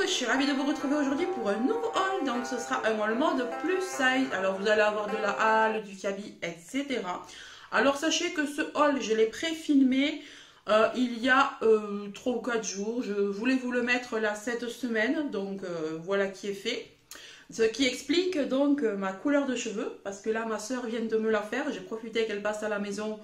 Je suis ravie de vous retrouver aujourd'hui pour un nouveau haul. Donc ce sera un haul mode plus size. Alors vous allez avoir de la halle, du cabi, etc. Alors sachez que ce haul, je l'ai pré-filmé il y a 3 ou 4 jours. Je voulais vous le mettre là cette semaine. Donc voilà qui est fait. Ce qui explique donc ma couleur de cheveux. Parce que là ma soeur vient de me la faire. J'ai profité qu'elle passe à la maison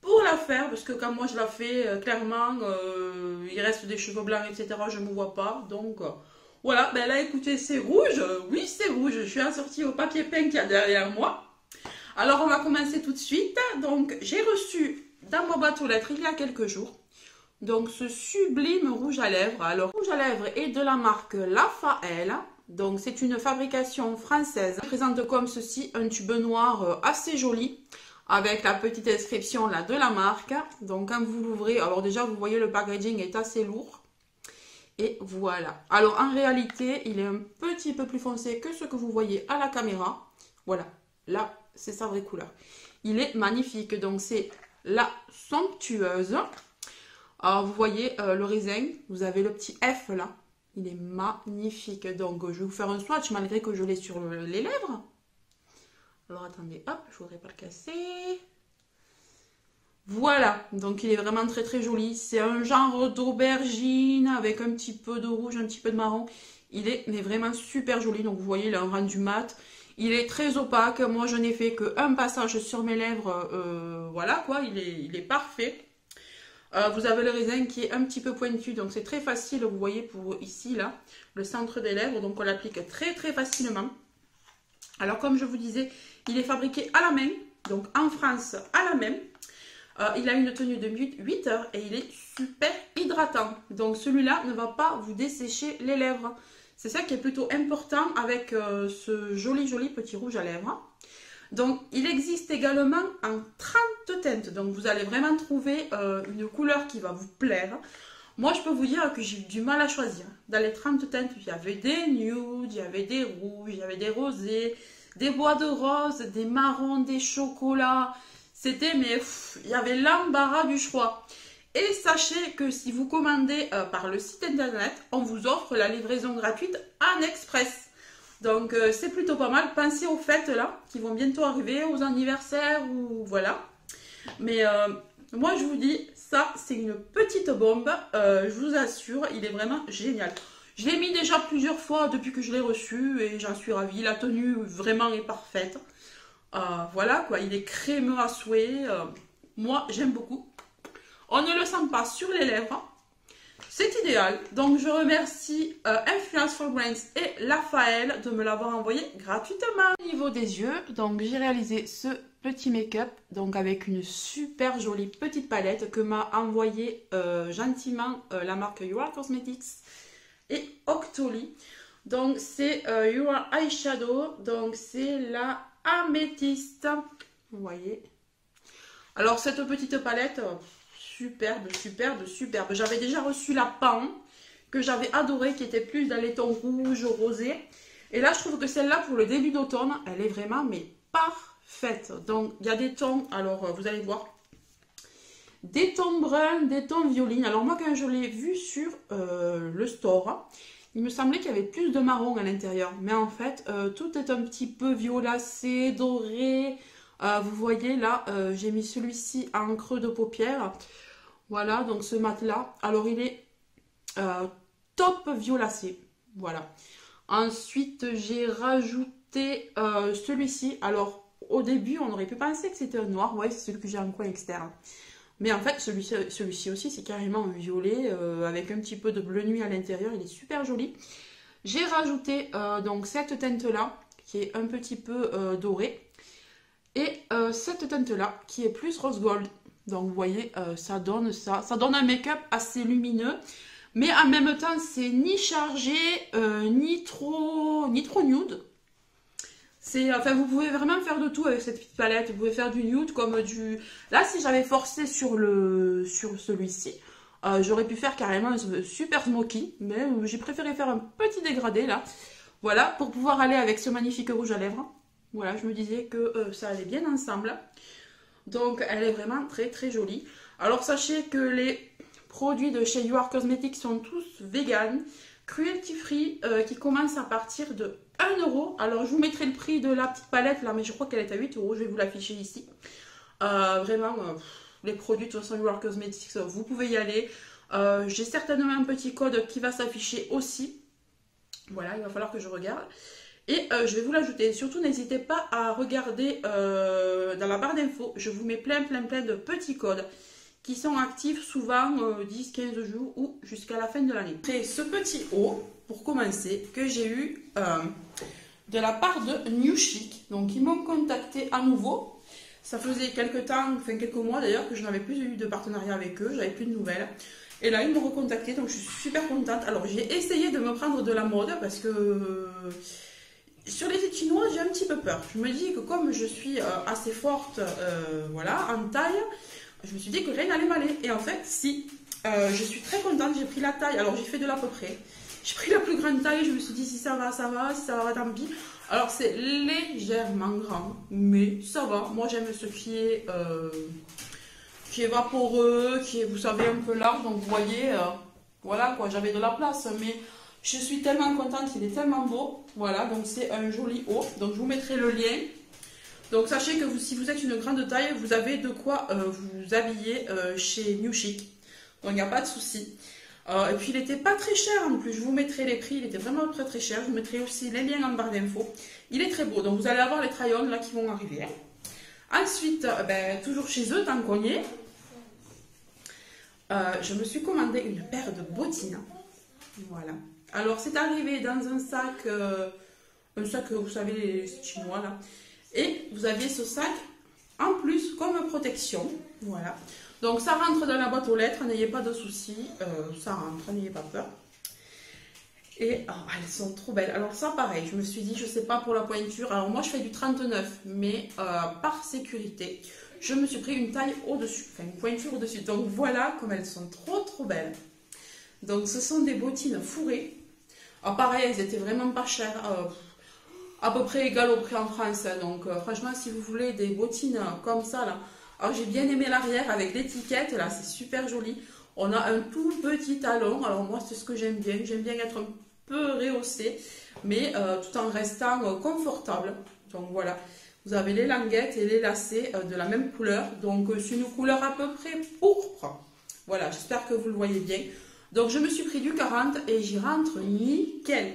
pour la faire, parce que quand moi je la fais, clairement, il reste des cheveux blancs, etc. Je ne me vois pas. Donc voilà, ben là écoutez, c'est rouge. Oui, c'est rouge. Je suis assortie au papier peint qu'il y a derrière moi. Alors on va commencer tout de suite. Donc j'ai reçu dans ma boîte aux lettres il y a quelques jours. Donc ce sublime rouge à lèvres. Alors rouge à lèvres est de la marque Lafael. Donc c'est une fabrication française. Il présente comme ceci un tube noir assez joli, avec la petite inscription là de la marque. Donc quand vous l'ouvrez, alors déjà vous voyez le packaging est assez lourd. Et voilà. Alors en réalité, il est un petit peu plus foncé que ce que vous voyez à la caméra. Voilà. Là, c'est sa vraie couleur. Il est magnifique. Donc c'est la somptueuse. Alors vous voyez le raisin. Vous avez le petit F là. Il est magnifique. Donc je vais vous faire un swatch malgré que je l'ai sur les lèvres. Alors attendez, hop, je voudrais pas le casser. Voilà, donc il est vraiment très très joli. C'est un genre d'aubergine avec un petit peu de rouge, un petit peu de marron. Il est mais vraiment super joli. Donc vous voyez, il a un rendu mat. Il est très opaque. Moi je n'ai fait qu'un passage sur mes lèvres. Voilà quoi, il est parfait. Vous avez le raisin qui est un petit peu pointu. Donc c'est très facile, vous voyez, pour ici là, le centre des lèvres. Donc on l'applique très très facilement. Alors comme je vous disais, il est fabriqué à la main, donc en France à la main. Il a une tenue de 8 heures et il est super hydratant. Donc celui-là ne va pas vous dessécher les lèvres. C'est ça qui est plutôt important avec ce joli petit rouge à lèvres. Donc il existe également en 30 teintes. Donc vous allez vraiment trouver une couleur qui va vous plaire. Moi je peux vous dire que j'ai eu du mal à choisir. Dans les 30 teintes, il y avait des nudes, il y avait des rouges, il y avait des rosés, des bois de rose, des marrons, des chocolats. C'était, mais il y avait l'embarras du choix. Et sachez que si vous commandez par le site internet, on vous offre la livraison gratuite en express. Donc c'est plutôt pas mal. Pensez aux fêtes là, qui vont bientôt arriver, aux anniversaires ou voilà. Mais moi je vous dis, ça c'est une petite bombe. Je vous assure, il est vraiment génial. Je l'ai mis déjà plusieurs fois depuis que je l'ai reçu et j'en suis ravie. La tenue vraiment est parfaite. Voilà quoi, il est crémeux à souhait. Moi j'aime beaucoup. On ne le sent pas sur les lèvres. C'est idéal. Donc je remercie Influence for Brains et Lafael de me l'avoir envoyé gratuitement. Au niveau des yeux, donc j'ai réalisé ce petit make-up donc avec une super jolie petite palette que m'a envoyé gentiment la marque Your Cosmetics et Octoly. Donc c'est Your Eyeshadow, donc c'est la améthyste. Vous voyez. Alors cette petite palette, superbe. J'avais déjà reçu la Pan que j'avais adorée, qui était plus dans les tons rouge, rosé. Et là je trouve que celle-là pour le début d'automne, elle est vraiment mais parfaite. Donc il y a des tons, alors vous allez voir. Des tons bruns, des tons violines. Alors moi quand je l'ai vu sur le store, il me semblait qu'il y avait plus de marron à l'intérieur. Mais en fait, tout est un petit peu violacé, doré. Vous voyez là, j'ai mis celui-ci en creux de paupière. Voilà, donc ce mat là. Alors il est top violacé. Voilà. Ensuite, j'ai rajouté celui-ci. Alors au début, on aurait pu penser que c'était un noir. Ouais, c'est celui que j'ai en coin externe. Mais en fait, celui-ci aussi, c'est carrément un violet avec un petit peu de bleu nuit à l'intérieur. Il est super joli. J'ai rajouté donc cette teinte-là, qui est un petit peu dorée. Et cette teinte-là, qui est plus rose gold. Donc, vous voyez, ça donne ça. Ça donne un make-up assez lumineux. Mais en même temps, c'est ni chargé, ni trop nude. Enfin, vous pouvez vraiment faire de tout avec cette petite palette. Vous pouvez faire du nude comme du... Là, si j'avais forcé sur celui-ci, j'aurais pu faire carrément un super smoky. Mais j'ai préféré faire un petit dégradé là. Voilà, pour pouvoir aller avec ce magnifique rouge à lèvres. Voilà, je me disais que ça allait bien ensemble. Donc, elle est vraiment très très jolie. Alors, sachez que les produits de chez You Are Cosmetics sont tous véganes. Cruelty Free qui commence à partir de 1 euro. Alors je vous mettrai le prix de la petite palette là, mais je crois qu'elle est à 8 euros. Je vais vous l'afficher ici. Vraiment, les produits de toute façon Your Cosmetics, vous pouvez y aller. J'ai certainement un petit code qui va s'afficher aussi. Voilà, il va falloir que je regarde. Et je vais vous l'ajouter. Surtout, n'hésitez pas à regarder dans la barre d'infos. Je vous mets plein de petits codes qui sont actifs souvent 10-15 jours ou jusqu'à la fin de l'année. Après ce petit haut, pour commencer, que j'ai eu de la part de New Chic. Donc, ils m'ont contacté à nouveau. Ça faisait quelques temps, enfin quelques mois d'ailleurs, que je n'avais plus eu de partenariat avec eux. J'avais plus de nouvelles. Et là, ils m'ont recontacté, donc je suis super contente. Alors, j'ai essayé de me prendre de la mode parce que sur les sites chinois, j'ai un petit peu peur. Je me dis que comme je suis assez forte voilà, en taille, je me suis dit que rien n'allait m'aller. Et en fait, si. Je suis très contente, j'ai pris la taille. Alors, j'ai fait de l'à peu près. J'ai pris la plus grande taille, je me suis dit si ça va, ça va, si ça va, tant pis. Alors, c'est légèrement grand, mais ça va. Moi, j'aime ce qui est vaporeux, qui est, vous savez, un peu large. Donc, vous voyez, voilà quoi, j'avais de la place. Mais je suis tellement contente, il est tellement beau. Voilà, donc c'est un joli haut. Donc, je vous mettrai le lien. Donc, sachez que vous, si vous êtes une grande taille, vous avez de quoi vous habiller chez New Chic. Donc, il n'y a pas de souci. Et puis, il n'était pas très cher en plus. Je vous mettrai les prix. Il était vraiment très cher. Je vous mettrai aussi les liens en barre d'infos. Il est très beau. Donc, vous allez avoir les try-on là qui vont arriver. Ensuite, toujours chez eux, tant qu'on y est, je me suis commandé une paire de bottines. Voilà. Alors, c'est arrivé dans un sac, vous savez, les chinois là. Et vous aviez ce sac en plus comme protection. Voilà. Donc, ça rentre dans la boîte aux lettres. N'ayez pas de soucis. Ça rentre, n'ayez pas peur. Et oh, elles sont trop belles. Alors, ça, pareil, je me suis dit, je sais pas pour la pointure. Alors, moi, je fais du 39, mais par sécurité, je me suis pris une taille au-dessus, enfin une pointure au-dessus. Donc voilà comme elles sont trop belles. Donc ce sont des bottines fourrées. Alors pareil, elles étaient vraiment pas chères, à peu près égal au prix en France. Donc franchement, si vous voulez des bottines comme ça là, alors j'ai bien aimé l'arrière avec l'étiquette là, c'est super joli. On a un tout petit talon. Alors moi, c'est ce que j'aime bien. J'aime bien être un peu rehaussée, mais tout en restant confortable. Donc voilà. Vous avez les languettes et les lacets de la même couleur. Donc, c'est une couleur à peu près pourpre. Voilà, j'espère que vous le voyez bien. Donc, je me suis pris du 40 et j'y rentre nickel.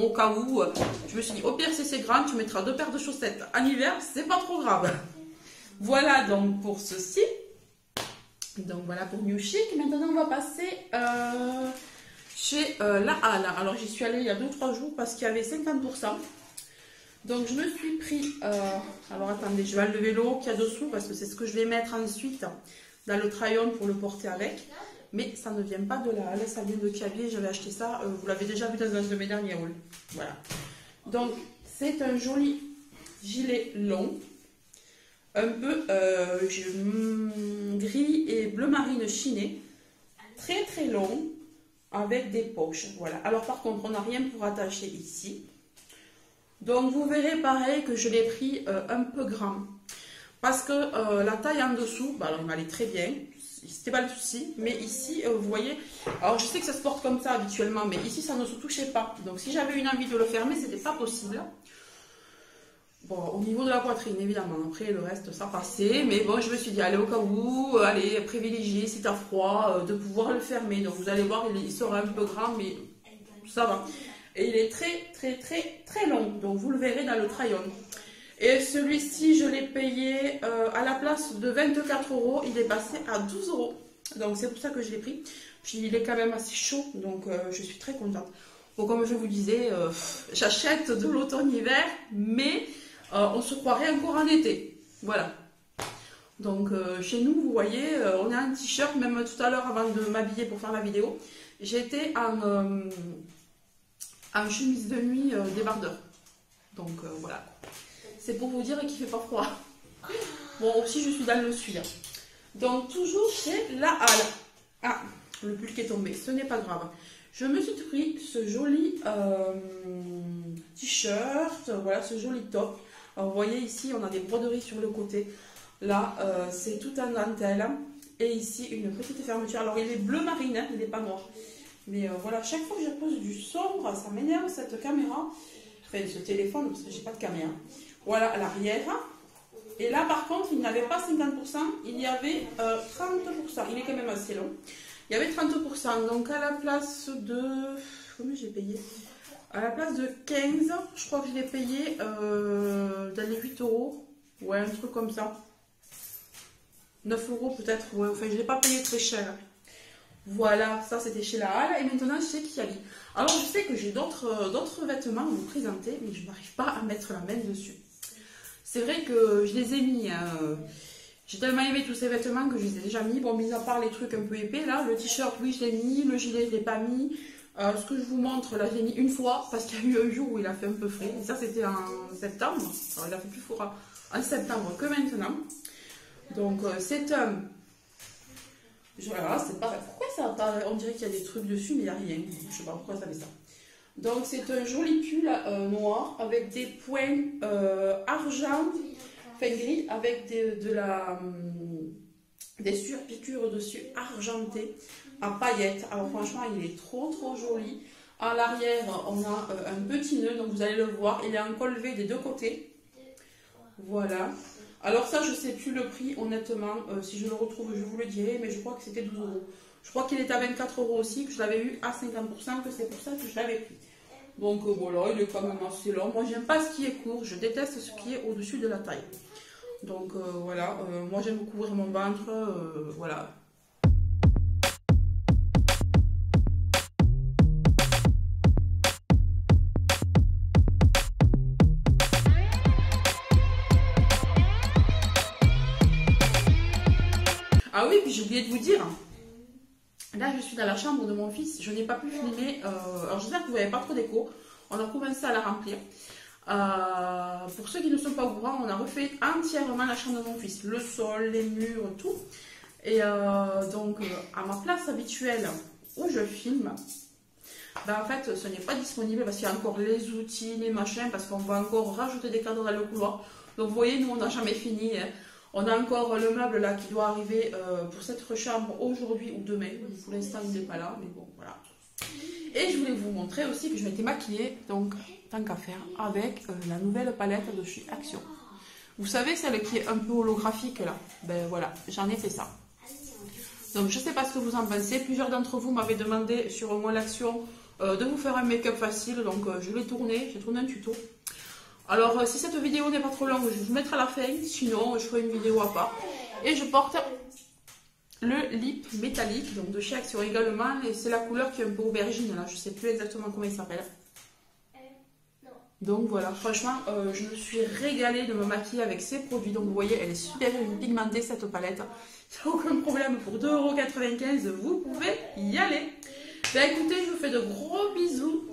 Au cas où, je me suis dit, au pire, si c'est grand, tu mettras 2 paires de chaussettes. En hiver, c'est pas trop grave. Voilà donc pour ceci. Donc voilà pour New Chic. Maintenant, on va passer chez La Halle. Alors, j'y suis allée il y a 2-3 jours parce qu'il y avait 50%. Donc, je me suis pris... alors, attendez, je vais enlever le haut qu'il y a dessous parce que c'est ce que je vais mettre ensuite dans le try-on pour le porter avec. Mais ça ne vient pas de La Halle, ça vient de Kiabi. J'avais acheté ça, vous l'avez déjà vu dans un de mes derniers hauls. Voilà. Donc, c'est un joli gilet long, un peu gris et bleu marine chiné, très long, avec des poches. Voilà. Alors, par contre, on n'a rien pour attacher ici. Donc, vous verrez pareil que je l'ai pris un peu grand. Parce que la taille en dessous, alors il m'allait très bien. C'était pas le souci, mais ici, vous voyez, alors je sais que ça se porte comme ça habituellement, mais ici, ça ne se touchait pas. Donc, si j'avais une envie de le fermer, c'était pas possible. Bon, au niveau de la poitrine, évidemment, après, le reste, ça passait. Mais bon, je me suis dit, allez, au cas où, allez, privilégier, si t'as froid, de pouvoir le fermer. Donc, vous allez voir, il sera un peu grand, mais ça va. Et il est très long. Donc, vous le verrez dans le try-on. Et celui-ci, je l'ai payé à la place de 24 €, il est passé à 12 €. Donc c'est pour ça que je l'ai pris. Puis il est quand même assez chaud, donc je suis très contente. Bon, comme je vous disais, j'achète de l'automne-hiver, mais on se croirait encore en été. Voilà. Donc chez nous, vous voyez, on a un t-shirt, même tout à l'heure avant de m'habiller pour faire la vidéo, j'étais en chemise de nuit débardeur. Donc voilà. C'est pour vous dire qu'il fait pas froid. Bon, aussi je suis dans le sud. Donc toujours chez La Halle. Ah, le pull qui est tombé, ce n'est pas grave. Je me suis pris ce joli t-shirt, voilà, ce joli top. Alors, vous voyez ici, on a des broderies sur le côté. Là, c'est tout en dentelle. Et ici, une petite fermeture. Alors, il est bleu marine, hein, il n'est pas noir. Mais voilà, chaque fois que je pose du sombre, ça m'énerve cette caméra. Enfin, ce téléphone, parce que j'ai pas de caméra. Voilà, à l'arrière. Et là, par contre, il n'y avait pas 50%, il y avait 30%. Il est quand même assez long. Il y avait 30%. Donc, à la place de... Combien j'ai payé? À la place de 15, je crois que je l'ai payé dans les 8 €. Ouais, un truc comme ça. 9 € peut-être. Ouais, enfin, je ne l'ai pas payé très cher. Voilà, ça c'était chez La Halle. Et maintenant, chez Kiali. Alors, je sais que j'ai d'autres vêtements à vous présenter, mais je n'arrive pas à mettre la main dessus. C'est vrai que je les ai mis. J'ai tellement aimé tous ces vêtements que je les ai déjà mis. Bon, mis à part les trucs un peu épais, là, le t-shirt, oui, je l'ai mis. Le gilet, je ne l'ai pas mis. Ce que je vous montre, là, je l'ai mis une fois parce qu'il y a eu un jour où il a fait un peu frais. Et ça, c'était en septembre. Alors, il a fait plus froid en septembre que maintenant. Donc, c'est un... Voilà, c'est pareil. Pourquoi ça... On dirait qu'il y a des trucs dessus, mais il n'y a rien. Je ne sais pas pourquoi ça fait ça. Donc, c'est un joli pull noir avec des points argent, enfin gris, avec des surpiqûres dessus argentées à paillettes. Alors, franchement, il est trop joli. À l'arrière, on a un petit nœud, donc vous allez le voir. Il est en col V des deux côtés. Voilà. Alors ça, je ne sais plus le prix, honnêtement. Si je le retrouve, je vous le dirai, mais je crois que c'était 12 €. Je crois qu'il était à 24 € aussi, que je l'avais eu à 50%, que c'est pour ça que je l'avais pris. Donc voilà, il est quand même assez long. Moi, j'aime pas ce qui est court, je déteste ce qui est au-dessus de la taille. Donc voilà, moi j'aime couvrir mon ventre, voilà. Ah oui, puis j'ai oublié de vous dire, là je suis dans la chambre de mon fils, je n'ai pas pu filmer, alors j'espère que vous n'avez pas trop d'écho, on a commencé à la remplir. Pour ceux qui ne sont pas au courant, on a refait entièrement la chambre de mon fils, le sol, les murs, tout. Et donc à ma place habituelle où je filme, ben, en fait ce n'est pas disponible parce qu'il y a encore les outils, les machins, parce qu'on va encore rajouter des cadres dans le couloir. Donc vous voyez, nous on n'a jamais fini, hein. On a encore le meuble là qui doit arriver pour cette chambre aujourd'hui ou demain. Pour l'instant, il n'est pas là, mais bon, voilà. Et je voulais vous montrer aussi que je m'étais maquillée, donc tant qu'à faire, avec la nouvelle palette de chez Action. Vous savez, celle qui est un peu holographique là. Ben voilà, j'en ai fait ça. Donc je ne sais pas ce que vous en pensez. Plusieurs d'entre vous m'avaient demandé sur Moi l'Action de vous faire un make-up facile. Donc je l'ai tourné, j'ai tourné un tuto. Alors, si cette vidéo n'est pas trop longue, je vous mettrai à la fin. Sinon, je ferai une vidéo à part. Et je porte le lip métallique, donc de chez Action également. Et c'est la couleur qui est un peu aubergine, là. Je ne sais plus exactement comment il s'appelle. Donc voilà, franchement, je me suis régalée de me maquiller avec ces produits. Donc vous voyez, elle est super pigmentée, cette palette. Il n'y a aucun problème. Pour 2,95 €, vous pouvez y aller. Ben, écoutez, je vous fais de gros bisous.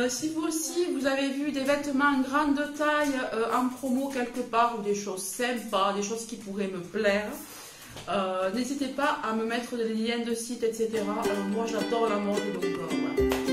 Si vous aussi, vous avez vu des vêtements en grande taille en promo quelque part, ou des choses sympas, des choses qui pourraient me plaire, n'hésitez pas à me mettre des liens de site, etc. Moi, j'adore la mode, donc voilà.